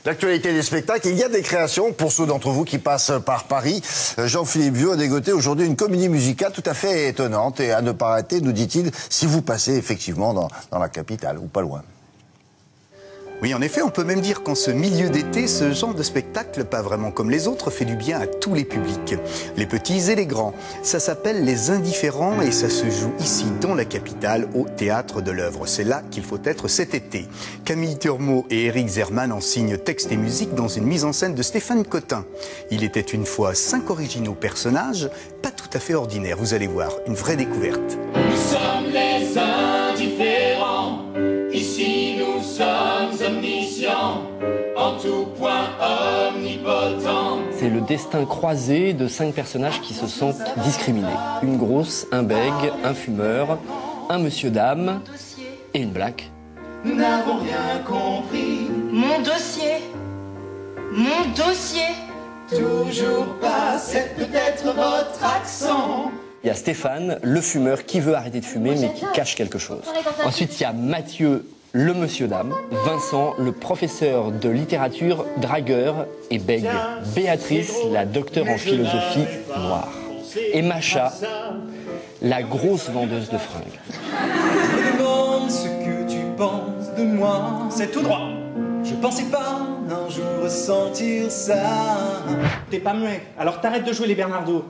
L'actualité des spectacles, il y a des créations pour ceux d'entre vous qui passent par Paris. Jean-Philippe Viau a dégoté aujourd'hui une comédie musicale tout à fait étonnante et à ne pas rater, nous dit-il, si vous passez effectivement dans la capitale ou pas loin. Oui, en effet, on peut même dire qu'en ce milieu d'été, ce genre de spectacle, pas vraiment comme les autres, fait du bien à tous les publics, les petits et les grands. Ça s'appelle Les Indifférents et ça se joue ici, dans la capitale, au Théâtre de l'Œuvre. C'est là qu'il faut être cet été. Camille Turmot et Éric Zerman en signent texte et musique dans une mise en scène de Stéphane Cotin. Il était une fois 5 originaux personnages, pas tout à fait ordinaires. Vous allez voir, une vraie découverte. Nous sommes les indifférents, ici nous sommes omniscients, en tout point omnipotents. C'est le destin croisé de 5 personnages qui se sentent discriminés. Une grosse, un bègue, un fumeur, un monsieur-dame et une black. Nous n'avons rien compris. Mon dossier. Toujours pas, c'est peut-être votre accent. Il y a Stéphane, le fumeur, qui veut arrêter de fumer mais qui cache quelque chose. Ensuite, il y a Mathieu, le monsieur-dame. Vincent, le professeur de littérature, dragueur et bègue. Béatrice, la docteure en philosophie noire. Et Macha, la grosse vendeuse de fringues. Je me demande ce que tu penses de moi. C'est tout droit. Je pensais pas un jour ressentir ça. T'es pas muet, alors t'arrêtes de jouer les Bernardo.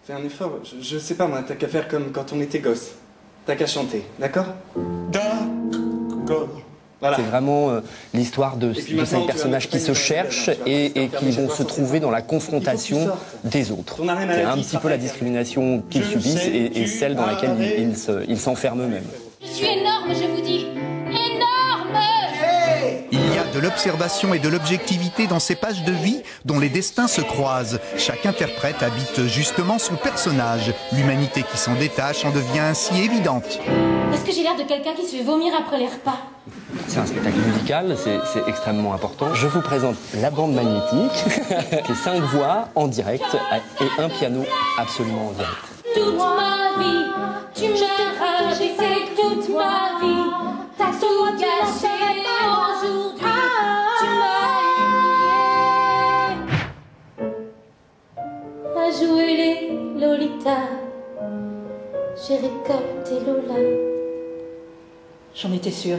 Fais un effort, je sais pas moi, t'as qu'à faire comme quand on était gosse. T'as qu'à chanter, d'accord? D'accord. Voilà. C'est vraiment l'histoire de 5 personnages qui se cherchent et qui vont se trouver dans la confrontation des autres. C'est un petit peu la discrimination qu'ils subissent et celle dans laquelle ils s'enferment eux-mêmes. Je suis énorme, je vous dis. Énorme! Il y a de l'observation et de l'objectivité dans ces pages de vie dont les destins se croisent. Chaque interprète habite justement son personnage. L'humanité qui s'en détache en devient ainsi évidente. Est-ce que j'ai l'air de quelqu'un qui se fait vomir après les repas? C'est un spectacle musical, c'est extrêmement important. Je vous présente la bande magnétique, c'est 5 voix en direct et un piano absolument en direct. Toute ma vie, tu m'as rabaissé toute ma vie. T'as tout gâché aujourd'hui. Tu m'as humilié. À jouer les Lolita, j'ai récolté Lola. J'en étais sûre.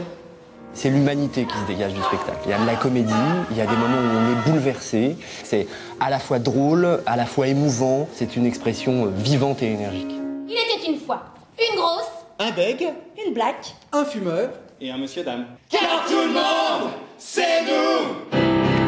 C'est l'humanité qui se dégage du spectacle. Il y a de la comédie, il y a des moments où on est bouleversé. C'est à la fois drôle, à la fois émouvant. C'est une expression vivante et énergique. Il était une fois une grosse, Un bègue, Une black. un fumeur et un monsieur-dame. Car tout le monde, c'est nous.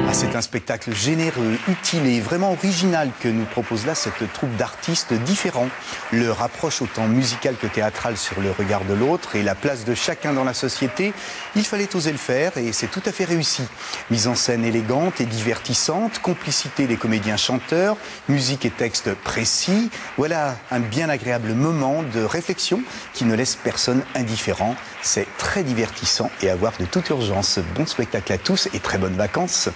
Ah, c'est un spectacle généreux, utile et vraiment original que nous propose là cette troupe d'artistes différents. Leur approche autant musicale que théâtrale sur le regard de l'autre et la place de chacun dans la société, il fallait oser le faire et c'est tout à fait réussi. Mise en scène élégante et divertissante, complicité des comédiens chanteurs, musique et texte précis. Voilà un bien agréable moment de réflexion qui ne laisse personne indifférent. C'est très divertissant et à voir de toute urgence. Bon spectacle à tous et très bonnes vacances.